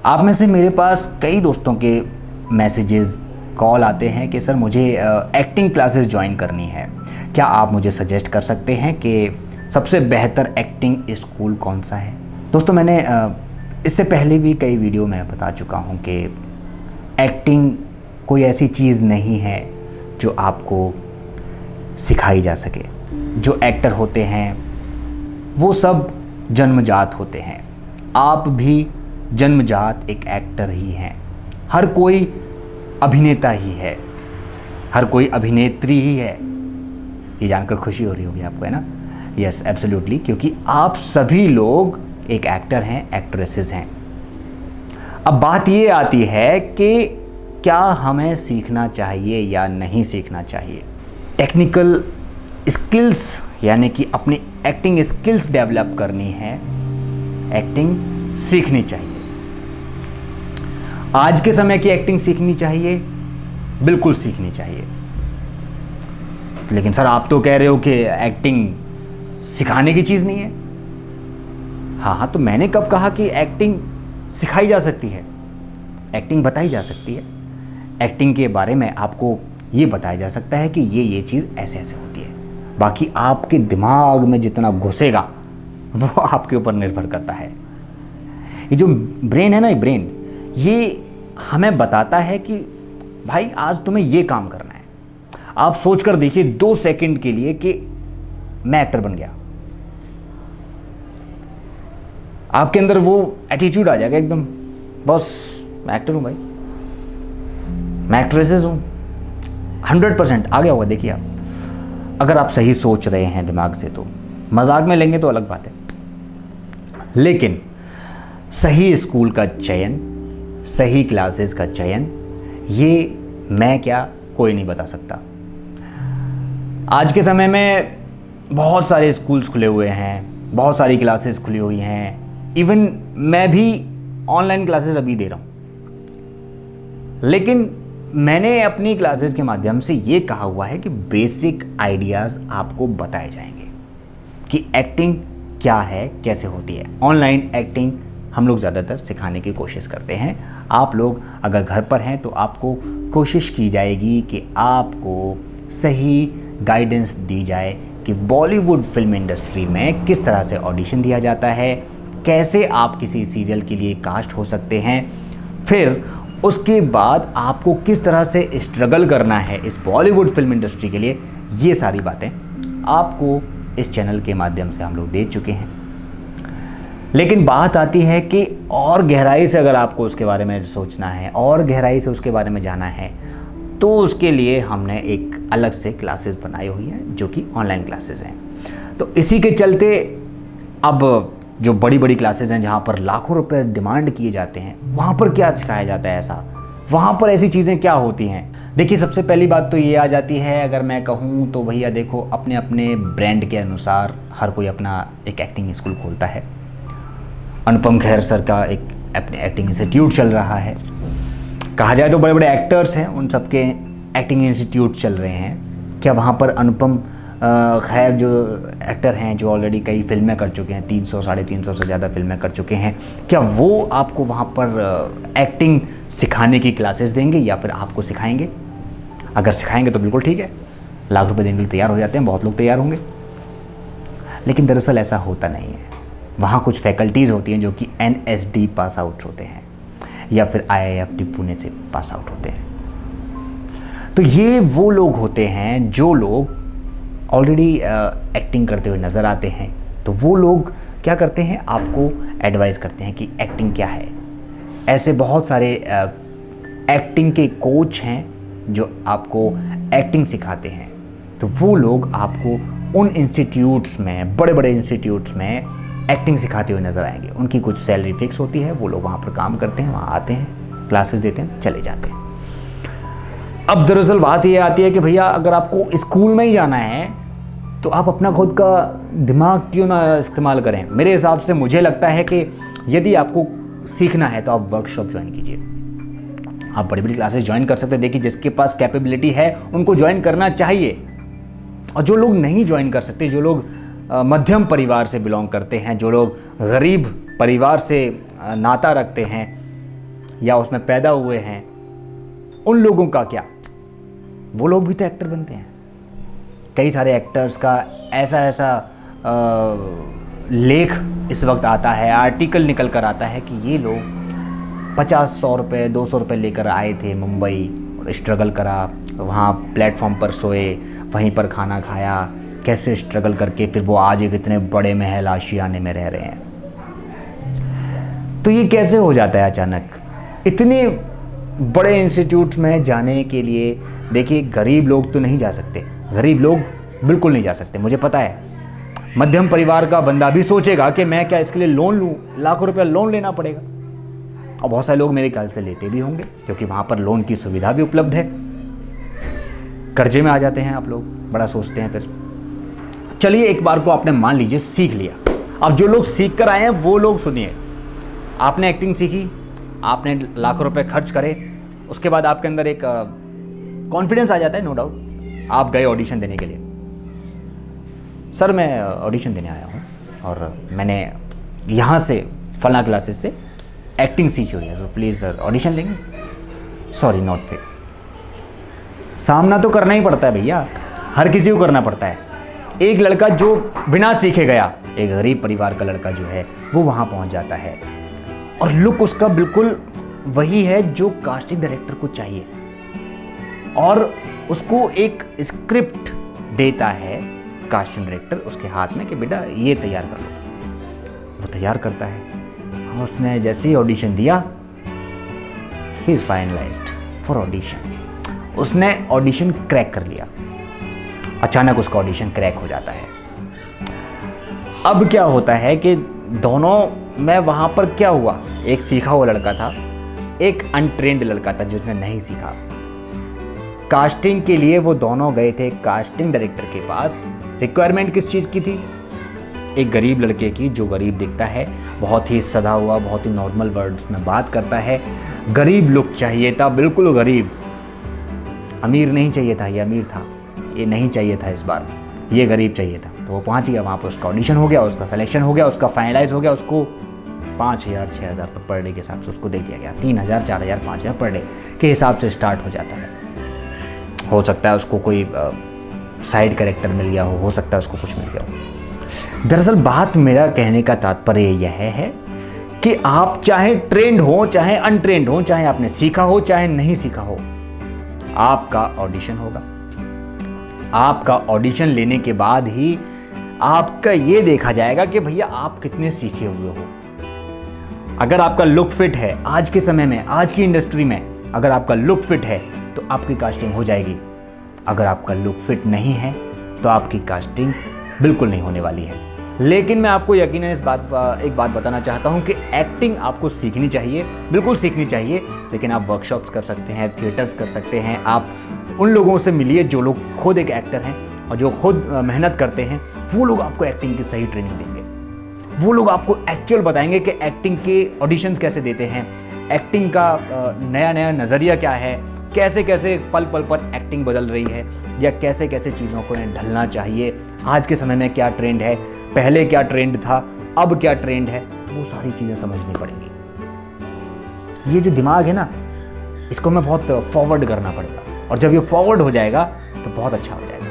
आप में से मेरे पास कई दोस्तों के मैसेजेस कॉल आते हैं कि सर मुझे एक्टिंग क्लासेस ज्वाइन करनी है, क्या आप मुझे सजेस्ट कर सकते हैं कि सबसे बेहतर एक्टिंग स्कूल कौन सा है। दोस्तों मैंने इससे पहले भी कई वीडियो में बता चुका हूं कि एक्टिंग कोई ऐसी चीज़ नहीं है जो आपको सिखाई जा सके। जो एक्टर होते हैं वो सब जन्मजात होते हैं, आप भी जन्मजात एक एक्टर ही हैं। हर कोई अभिनेता ही है, हर कोई अभिनेत्री ही है। ये जानकर खुशी हो रही होगी आपको, है ना? यस एब्सोल्युटली, क्योंकि आप सभी लोग एक एक्टर हैं, एक्ट्रेसेस हैं। अब बात ये आती है कि क्या हमें सीखना चाहिए या नहीं सीखना चाहिए। टेक्निकल स्किल्स यानी कि अपनी एक्टिंग स्किल्स डेवलप करनी है, एक्टिंग सीखनी चाहिए। आज के समय की एक्टिंग सीखनी चाहिए, बिल्कुल सीखनी चाहिए। लेकिन सर आप तो कह रहे हो कि एक्टिंग सिखाने की चीज़ नहीं है। हाँ, तो मैंने कब कहा कि एक्टिंग सिखाई जा सकती है, एक्टिंग बताई जा सकती है। एक्टिंग के बारे में आपको ये बताया जा सकता है कि ये चीज़ ऐसे ऐसे होती है। बाकी आपके दिमाग में जितना घुसेगा वो आपके ऊपर निर्भर करता है। ये जो ब्रेन है ना, ये ब्रेन ये हमें बताता है कि भाई आज तुम्हें ये काम करना है। आप सोच कर देखिए 2 सेकंड के लिए कि मैं एक्टर बन गया, आपके अंदर वो एटीट्यूड आ जाएगा एकदम, बस मैं एक्टर हूं भाई, मैं एक्ट्रेसेस हूं। 100% आ गया होगा। देखिए आप अगर आप सही सोच रहे हैं दिमाग से, तो मजाक में लेंगे तो अलग बात है, लेकिन सही स्कूल का चयन, सही क्लासेस का चयन, ये मैं क्या कोई नहीं बता सकता। आज के समय में बहुत सारे स्कूल्स खुले हुए हैं, बहुत सारी क्लासेस खुली हुई हैं। इवन मैं भी ऑनलाइन क्लासेस अभी दे रहा हूँ, लेकिन मैंने अपनी क्लासेस के माध्यम से ये कहा हुआ है कि बेसिक आइडियाज़ आपको बताए जाएंगे कि एक्टिंग क्या है, कैसे होती है। ऑनलाइन एक्टिंग हम लोग ज़्यादातर सिखाने की कोशिश करते हैं। आप लोग अगर घर पर हैं तो आपको कोशिश की जाएगी कि आपको सही गाइडेंस दी जाए कि बॉलीवुड फिल्म इंडस्ट्री में किस तरह से ऑडिशन दिया जाता है, कैसे आप किसी सीरियल के लिए कास्ट हो सकते हैं, फिर उसके बाद आपको किस तरह से स्ट्रगल करना है इस बॉलीवुड फिल्म इंडस्ट्री के लिए। ये सारी बातें आपको इस चैनल के माध्यम से हम लोग दे चुके हैं। लेकिन बात आती है कि और गहराई से अगर आपको उसके बारे में सोचना है और गहराई से उसके बारे में जाना है, तो उसके लिए हमने एक अलग से क्लासेस बनाई हुई हैं जो कि ऑनलाइन क्लासेस हैं। तो इसी के चलते अब जो बड़ी बड़ी क्लासेस हैं जहाँ पर लाखों रुपए डिमांड किए जाते हैं, वहाँ पर क्या सिखाया जाता है ऐसा, वहाँ पर ऐसी चीज़ें क्या होती हैं। देखिए सबसे पहली बात तो ये आ जाती है, अगर मैं कहूँ तो भैया देखो, अपने अपने ब्रांड के अनुसार हर कोई अपना एक एक्टिंग स्कूल खोलता है। अनुपम खेर सर का एक अपने एक्टिंग इंस्टीट्यूट चल रहा है। कहा जाए तो बड़े बड़े एक्टर्स हैं, उन सबके एक्टिंग इंस्टीट्यूट चल रहे हैं। क्या वहाँ पर अनुपम खैर जो एक्टर हैं, जो ऑलरेडी कई फिल्में कर चुके हैं, 300 350 से ज़्यादा फिल्में कर चुके हैं, क्या वो आपको वहाँ पर एक्टिंग सिखाने की क्लासेस देंगे या फिर आपको सिखाएंगे? अगर सिखाएंगे तो बिल्कुल ठीक है, लाख रुपए देने के लिए तैयार हो जाते हैं, बहुत लोग तैयार होंगे। लेकिन दरअसल ऐसा होता नहीं है। वहाँ कुछ फैकल्टीज़ होती हैं जो कि NSD पास आउट होते हैं या फिर IIFT पुणे से पास आउट होते हैं। तो ये वो लोग होते हैं जो लोग ऑलरेडी एक्टिंग करते हुए नज़र आते हैं। तो वो लोग क्या करते हैं, आपको एडवाइस करते हैं कि एक्टिंग क्या है। ऐसे बहुत सारे एक्टिंग के कोच हैं जो आपको एक्टिंग सिखाते हैं। तो वो लोग आपको उन इंस्टीट्यूट्स में, बड़े बड़े इंस्टीट्यूट्स में एक्टिंग सिखाते हुए नज़र आएंगे। उनकी कुछ सैलरी फिक्स होती है, वो लोग वहाँ पर काम करते हैं, वहाँ आते हैं, क्लासेस देते हैं, चले जाते हैं। अब दरअसल बात ये आती है कि भैया अगर आपको स्कूल में ही जाना है तो आप अपना खुद का दिमाग क्यों ना इस्तेमाल करें। मेरे हिसाब से मुझे लगता है कि यदि आपको सीखना है तो आप वर्कशॉप ज्वाइन कीजिए। आप बड़ी बड़ी क्लासेस ज्वाइन कर सकते हैं। देखिए जिसके पास कैपेबिलिटी है उनको ज्वाइन करना चाहिए, और जो लोग नहीं ज्वाइन कर सकते, जो लोग मध्यम परिवार से बिलोंग करते हैं, जो लोग गरीब परिवार से नाता रखते हैं, या उसमें पैदा हुए हैं, उन लोगों का क्या? वो लोग भी तो एक्टर बनते हैं। कई सारे एक्टर्स का ऐसा लेख इस वक्त आता है, आर्टिकल निकल कर आता है कि ये लोग 50-100 रुपये 200 रुपये लेकर आए थे मुंबई और स्ट्रगल करा, वहाँ प्लेटफॉर्म पर सोए, वहीं पर खाना खाया, कैसे स्ट्रगल करके फिर वो आज एक इतने बड़े महल आशियाने में रह रहे हैं। तो ये कैसे हो जाता है अचानक? इतने बड़े इंस्टीट्यूट्स में जाने के लिए देखिए गरीब लोग तो नहीं जा सकते, गरीब लोग बिल्कुल नहीं जा सकते, मुझे पता है। मध्यम परिवार का बंदा भी सोचेगा कि मैं क्या इसके लिए लोन लूँ, लाखों रुपया लोन लेना पड़ेगा। और बहुत सारे लोग मेरे ख्याल से लेते भी होंगे क्योंकि वहाँ पर लोन की सुविधा भी उपलब्ध है। कर्जे में आ जाते हैं आप लोग, बड़ा सोचते हैं फिर। चलिए एक बार को आपने मान लीजिए सीख लिया। अब जो लोग सीख कर आए हैं वो लोग सुनिए, आपने एक्टिंग सीखी, आपने लाखों रुपए खर्च करे, उसके बाद आपके अंदर एक कॉन्फिडेंस आ जाता है, नो डाउट। आप गए ऑडिशन देने के लिए, सर मैं ऑडिशन देने आया हूँ और मैंने यहाँ से फला क्लासेस से एक्टिंग सीखी हुई है, तो प्लीज़ सर ऑडिशन लेंगे? Sorry not fit. सामना तो करना ही पड़ता है भैया, हर किसी को करना पड़ता है। एक लड़का जो बिना सीखे गया, एक गरीब परिवार का लड़का जो है वो वहाँ पहुँच जाता है और लुक उसका बिल्कुल वही है जो कास्टिंग डायरेक्टर को चाहिए, और उसको एक स्क्रिप्ट देता है कास्टिंग डायरेक्टर उसके हाथ में कि बेटा ये तैयार कर लो। वो तैयार करता है और उसने जैसे ही ऑडिशन दिया, he is finalised for audition. उसने ऑडिशन क्रैक कर लिया, अचानक उसका ऑडिशन क्रैक हो जाता है। अब क्या होता है कि दोनों में वहाँ पर क्या हुआ, एक सीखा हुआ लड़का था, एक अनट्रेंड लड़का था जिसने नहीं सीखा। कास्टिंग के लिए वो दोनों गए थे कास्टिंग डायरेक्टर के पास। रिक्वायरमेंट किस चीज़ की थी? एक गरीब लड़के की, जो गरीब दिखता है, बहुत ही सधा हुआ, बहुत ही नॉर्मल वर्ड्स में बात करता है, गरीब लुक चाहिए था, बिल्कुल गरीब। अमीर नहीं चाहिए था, ये अमीर था, ये नहीं चाहिए था, इस बार ये गरीब चाहिए था। तो वो पहुंच गया वहाँ पर, उसका ऑडिशन हो गया, उसका सिलेक्शन हो गया, उसका फाइनलाइज हो गया। उसको 5,000-6,000 पर डे के हिसाब से उसको दे दिया गया। 3,000, 4,000, 5,000 पर डे के हिसाब से स्टार्ट हो जाता है। हो सकता है उसको कोई साइड कैरेक्टर मिल गया हो सकता है उसको कुछ मिल गया हो। दरअसल बात मेरा कहने का तात्पर्य यह है कि आप चाहे ट्रेंड हो चाहे अनट्रेंड हो, चाहे आपने सीखा हो चाहे नहीं सीखा हो, आपका ऑडिशन होगा। आपका ऑडिशन लेने के बाद ही आपका ये देखा जाएगा कि भैया आप कितने सीखे हुए हो। अगर आपका लुक फिट है, आज के समय में, आज की इंडस्ट्री में अगर आपका लुक फिट है तो आपकी कास्टिंग हो जाएगी। अगर आपका लुक फिट नहीं है तो आपकी कास्टिंग बिल्कुल नहीं होने वाली है। लेकिन मैं आपको यकीनन एक बात बताना चाहता हूं कि एक्टिंग आपको सीखनी चाहिए, बिल्कुल सीखनी चाहिए। लेकिन आप वर्कशॉप्स कर सकते हैं, थिएटर्स कर सकते हैं। आप उन लोगों से मिलिए जो लोग खुद एक एक्टर हैं और जो खुद मेहनत करते हैं। वो लोग आपको एक्टिंग की सही ट्रेनिंग देंगे। वो लोग आपको एक्चुअल बताएंगे कि एक्टिंग के ऑडिशंस कैसे देते हैं, एक्टिंग का नया नया नज़रिया क्या है, कैसे कैसे पल पल पर एक्टिंग बदल रही है, या कैसे कैसे चीज़ों को ढलना चाहिए। आज के समय में क्या ट्रेंड है, पहले क्या ट्रेंड था, अब क्या ट्रेंड है, वो सारी चीज़ें समझनी पड़ेंगी। ये जो दिमाग है ना, इसको हमें बहुत फॉरवर्ड करना पड़ेगा, और जब ये फॉरवर्ड हो जाएगा तो बहुत अच्छा हो जाएगा।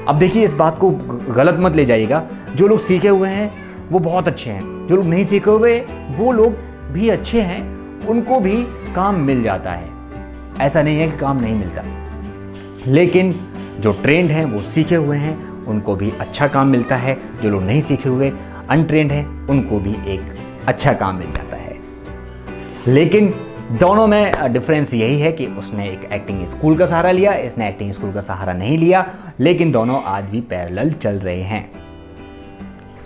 अब देखिए, इस बात को गलत मत ले जाइएगा। जो लोग सीखे हुए हैं वो बहुत अच्छे हैं, जो लोग नहीं सीखे हुए वो लोग भी अच्छे हैं, उनको भी काम मिल जाता है। ऐसा नहीं है कि काम नहीं मिलता, लेकिन जो ट्रेंड हैं वो सीखे हुए हैं उनको भी अच्छा काम मिलता है। जो लोग नहीं सीखे हुए अनट्रेंड हैं उनको भी एक अच्छा काम मिल जाता है। लेकिन दोनों में डिफरेंस यही है कि उसने एक एक्टिंग स्कूल का सहारा लिया, इसने एक्टिंग स्कूल का सहारा नहीं लिया। लेकिन दोनों आज भी पैरेलल चल रहे हैं।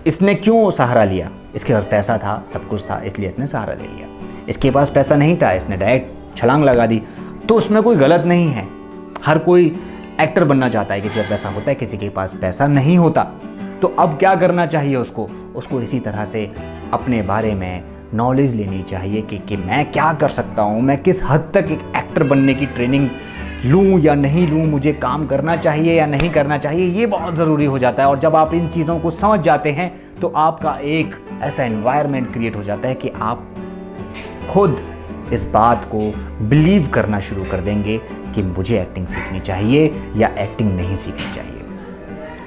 इसने क्यों सहारा लिया? इसके पास पैसा था, सब कुछ था, इसलिए इसने सहारा ले लिया। इसके पास पैसा नहीं था, इसने डायरेक्ट छलांग लगा दी। तो उसमें कोई गलत नहीं है। हर कोई एक्टर बनना चाहता है, किसी का पैसा होता है, किसी के पास पैसा नहीं होता। तो अब क्या करना चाहिए उसको इसी तरह से अपने बारे में नॉलेज लेनी चाहिए कि मैं क्या कर सकता हूँ, मैं किस हद तक एक एक्टर बनने की ट्रेनिंग लूँ या नहीं लूँ, मुझे काम करना चाहिए या नहीं करना चाहिए, ये बहुत ज़रूरी हो जाता है। और जब आप इन चीज़ों को समझ जाते हैं तो आपका एक ऐसा एनवायरनमेंट क्रिएट हो जाता है कि आप खुद इस बात को बिलीव करना शुरू कर देंगे कि मुझे एक्टिंग सीखनी चाहिए या एक्टिंग नहीं सीखनी चाहिए।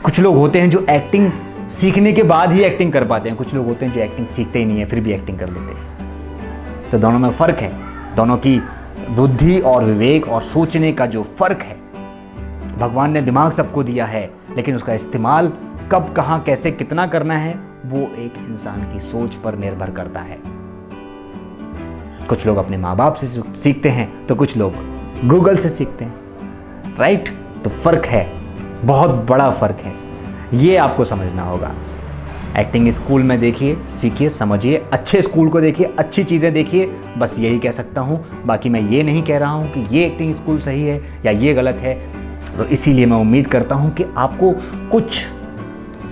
कुछ लोग होते हैं जो एक्टिंग सीखने के बाद ही एक्टिंग कर पाते हैं, कुछ लोग होते हैं जो एक्टिंग सीखते ही नहीं है फिर भी एक्टिंग कर लेते हैं। तो दोनों में फ़र्क है, दोनों की बुद्धि और विवेक और सोचने का जो फ़र्क है। भगवान ने दिमाग सबको दिया है, लेकिन उसका इस्तेमाल कब, कहाँ, कैसे, कितना करना है वो एक इंसान की सोच पर निर्भर करता है। कुछ लोग अपने माँ बाप से सीखते हैं तो कुछ लोग गूगल से सीखते हैं, राइट। तो फ़र्क है, बहुत बड़ा फ़र्क है, ये आपको समझना होगा। एक्टिंग स्कूल में देखिए, सीखिए, समझिए, अच्छे स्कूल को देखिए, अच्छी चीज़ें देखिए, बस यही कह सकता हूँ। बाकी मैं ये नहीं कह रहा हूँ कि ये एक्टिंग स्कूल सही है या ये गलत है। तो इसीलिए मैं उम्मीद करता हूँ कि आपको कुछ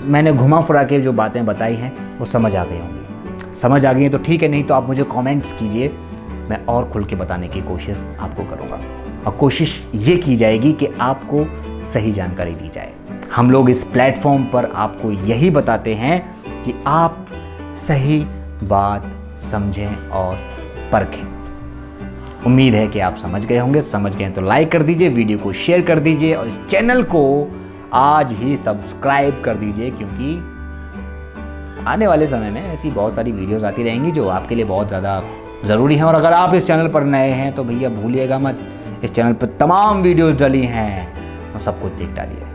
मैंने घुमा फिरा के जो बातें बताई हैं वो समझ आ गई होंगी। समझ आ गई हैं तो ठीक है, नहीं तो आप मुझे कमेंट्स कीजिए, मैं और खुल के बताने की कोशिश आपको करूँगा। और कोशिश ये की जाएगी कि आपको सही जानकारी दी जाए। हम लोग इस प्लेटफॉर्म पर आपको यही बताते हैं कि आप सही बात समझें और परखें। उम्मीद है कि आप समझ गए होंगे। समझ गए तो लाइक कर दीजिए, वीडियो को शेयर कर दीजिए और इस चैनल को आज ही सब्सक्राइब कर दीजिए, क्योंकि आने वाले समय में ऐसी बहुत सारी वीडियोस आती रहेंगी जो आपके लिए बहुत ज़्यादा ज़रूरी हैं। और अगर आप इस चैनल पर नए हैं तो भैया भूलिएगा मत, इस चैनल पर तमाम वीडियोस डली हैं और सब कुछ देख डालिए।